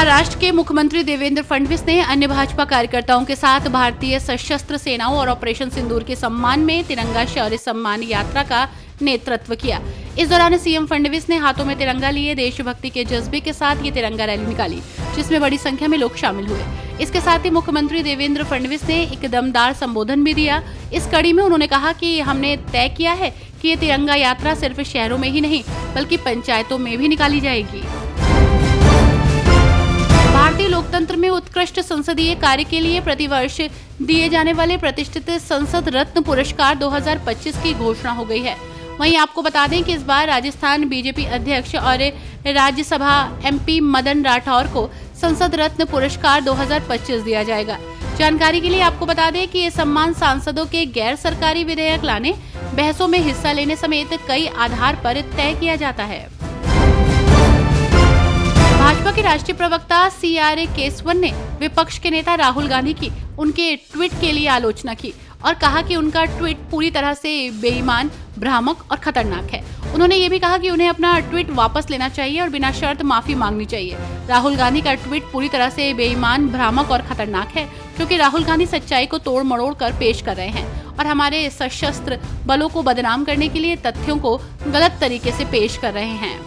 महाराष्ट्र के मुख्यमंत्री देवेंद्र फडणवीस ने अन्य भाजपा कार्यकर्ताओं के साथ भारतीय सशस्त्र सेनाओं और ऑपरेशन सिंदूर के सम्मान में तिरंगा शौर्य सम्मान यात्रा का नेतृत्व किया। इस दौरान सीएम फडणवीस ने हाथों में तिरंगा लिए देशभक्ति के जज्बे के साथ ये तिरंगा रैली निकाली, जिसमें बड़ी संख्या में लोग शामिल हुए। इसके साथ ही मुख्यमंत्री देवेंद्र फडणवीस ने एक दमदार संबोधन भी दिया। इस कड़ी में उन्होंने कहा कि हमने तय किया है कि ये तिरंगा यात्रा सिर्फ शहरों में ही नहीं बल्कि पंचायतों में भी निकाली जाएगी। भारतीय लोकतंत्र में उत्कृष्ट संसदीय कार्य के लिए प्रतिवर्ष दिए जाने वाले प्रतिष्ठित संसद रत्न पुरस्कार 2025 की घोषणा हो गई है। वहीं आपको बता दें कि इस बार राजस्थान बीजेपी अध्यक्ष और राज्यसभा एमपी मदन राठौर को संसद रत्न पुरस्कार 2025 दिया जाएगा। जानकारी के लिए आपको बता दें कि ये सम्मान सांसदों के गैर सरकारी विधेयक लाने, बहसों में हिस्सा लेने समेत कई आधार पर तय किया जाता है। भाजपा के राष्ट्रीय प्रवक्ता CRA केसवन ने विपक्ष के नेता राहुल गांधी की उनके ट्वीट के लिए आलोचना की और कहा कि उनका ट्वीट पूरी तरह से बेईमान, भ्रामक और खतरनाक है। उन्होंने ये भी कहा कि उन्हें अपना ट्वीट वापस लेना चाहिए और बिना शर्त माफी मांगनी चाहिए। राहुल गांधी का ट्वीट पूरी तरह से बेईमान, भ्रामक और खतरनाक है, क्योंकि राहुल गांधी सच्चाई को तोड़ मरोड़ कर पेश कर रहे हैं और हमारे सशस्त्र बलों को बदनाम करने के लिए तथ्यों को गलत तरीके से पेश कर रहे हैं।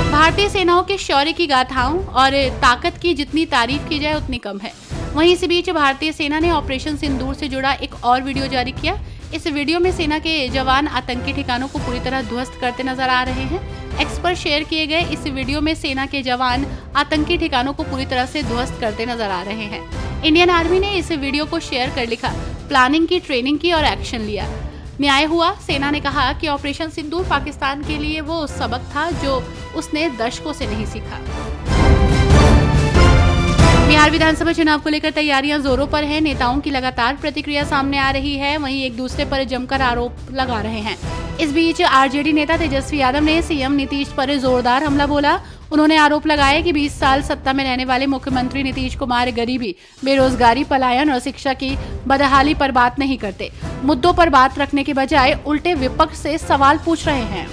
भारतीय सेनाओं के शौर्य की गाथाओं और ताकत की जितनी तारीफ की जाए उतनी कम है। वहीं इसी बीच भारतीय सेना ने ऑपरेशन सिंदूर से जुड़ा एक और वीडियो जारी किया। इस वीडियो में सेना के जवान आतंकी ठिकानों को पूरी तरह ध्वस्त करते नजर आ रहे हैं। एक्स पर शेयर किए गए इस वीडियो में सेना के जवान आतंकी ठिकानों को पूरी तरह से ध्वस्त करते नजर आ रहे हैं। इंडियन आर्मी ने इस वीडियो को शेयर कर लिखा, प्लानिंग की, ट्रेनिंग की और एक्शन लिया, न्याय हुआ। सेना ने कहा कि ऑपरेशन सिंदूर पाकिस्तान के लिए वो सबक था जो उसने दशकों से नहीं सीखा। बिहार विधानसभा चुनाव को लेकर तैयारियां जोरों पर हैं। नेताओं की लगातार प्रतिक्रिया सामने आ रही है, वहीं एक दूसरे पर जमकर आरोप लगा रहे हैं। इस बीच आरजेडी नेता तेजस्वी यादव ने सीएम नीतीश पर जोरदार हमला बोला। उन्होंने आरोप लगाया कि 20 साल सत्ता में रहने वाले मुख्यमंत्री नीतीश कुमार गरीबी, बेरोजगारी, पलायन और शिक्षा की बदहाली पर बात नहीं करते। मुद्दों पर बात रखने के बजाय उल्टे विपक्ष से सवाल पूछ रहे हैं।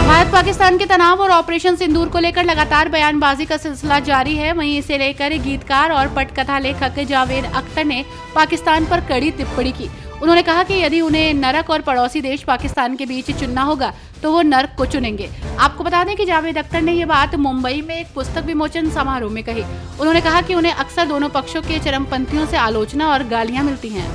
भारत पाकिस्तान के तनाव और ऑपरेशन सिंदूर को लेकर लगातार बयानबाजी का सिलसिला जारी है। वहीं इसे लेकर गीतकार और पटकथा लेखक जावेद अख्तर ने पाकिस्तान पर कड़ी टिप्पणी की। उन्होंने कहा कि यदि उन्हें नरक और पड़ोसी देश पाकिस्तान के बीच चुनना होगा तो वो नरक को चुनेंगे। आपको बता दें कि जावेद अख्तर ने ये बात मुंबई में एक पुस्तक विमोचन समारोह में कही। उन्होंने कहा कि उन्हें अक्सर दोनों पक्षों के चरमपंथियों से आलोचना और गालियां मिलती हैं।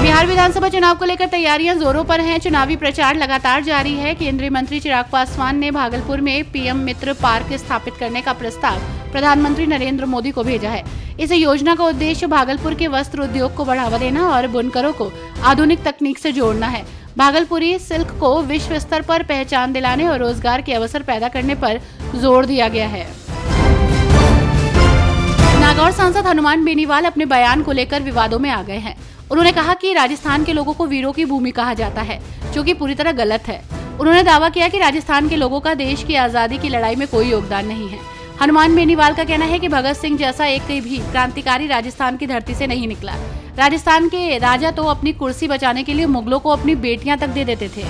बिहार विधानसभा चुनाव को लेकर तैयारियां जोरों पर हैं। चुनावी प्रचार लगातार जारी है। केंद्रीय मंत्री चिराग पासवान ने भागलपुर में पीएम मित्र पार्क स्थापित करने का प्रस्ताव प्रधानमंत्री नरेंद्र मोदी को भेजा है। इस योजना का उद्देश्य भागलपुर के वस्त्र उद्योग को बढ़ावा देना और बुनकरों को आधुनिक तकनीक से जोड़ना है। भागलपुरी सिल्क को विश्व स्तर पर पहचान दिलाने और रोजगार के अवसर पैदा करने पर जोर दिया गया है। नागौर सांसद हनुमान बेनीवाल अपने बयान को लेकर विवादों में आ गए हैं। उन्होंने कहा कि राजस्थान के लोगों को वीरों की भूमि कहा जाता है, जो कि पूरी तरह गलत है। उन्होंने दावा किया कि राजस्थान के लोगों का देश की आजादी की लड़ाई में कोई योगदान नहीं है। हनुमान बेनीवाल का कहना है कि भगत सिंह जैसा एक भी क्रांतिकारी राजस्थान की धरती से नहीं निकला। राजस्थान के राजा तो अपनी कुर्सी बचाने के लिए मुगलों को अपनी बेटियां तक दे देते थे।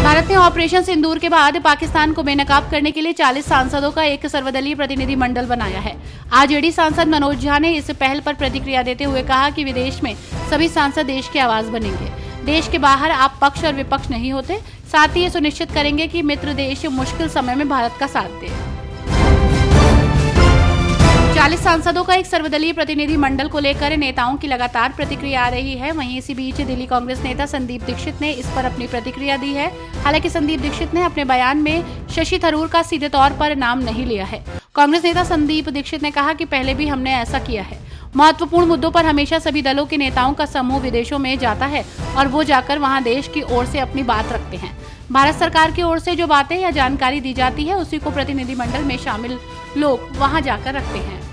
भारत ने ऑपरेशन सिंदूर के बाद पाकिस्तान को बेनकाब करने के लिए 40 सांसदों का एक सर्वदलीय प्रतिनिधि मंडल बनाया है। आरजेडी सांसद मनोज झा ने इस पहल पर प्रतिक्रिया देते हुए कहा कि विदेश में सभी सांसद देश की आवाज बनेंगे। देश के बाहर आप पक्ष और विपक्ष नहीं होते, साथ ही ये सुनिश्चित करेंगे कि मित्र देश मुश्किल समय में भारत का साथ दे। 40 सांसदों का एक सर्वदलीय प्रतिनिधि मंडल को लेकर नेताओं की लगातार प्रतिक्रिया आ रही है। वहीं इसी बीच दिल्ली कांग्रेस नेता संदीप दीक्षित ने इस पर अपनी प्रतिक्रिया दी है। हालांकि संदीप दीक्षित ने अपने बयान में शशि थरूर का सीधे तौर पर नाम नहीं लिया है। कांग्रेस नेता संदीप दीक्षित ने कहा कि पहले भी हमने ऐसा किया है। महत्वपूर्ण मुद्दों पर हमेशा सभी दलों के नेताओं का समूह विदेशों में जाता है और वो जाकर वहां देश की ओर से अपनी बात रखते हैं। भारत सरकार की ओर से जो बातें या जानकारी दी जाती है उसी को प्रतिनिधिमंडल में शामिल लोग वहां जाकर रखते हैं।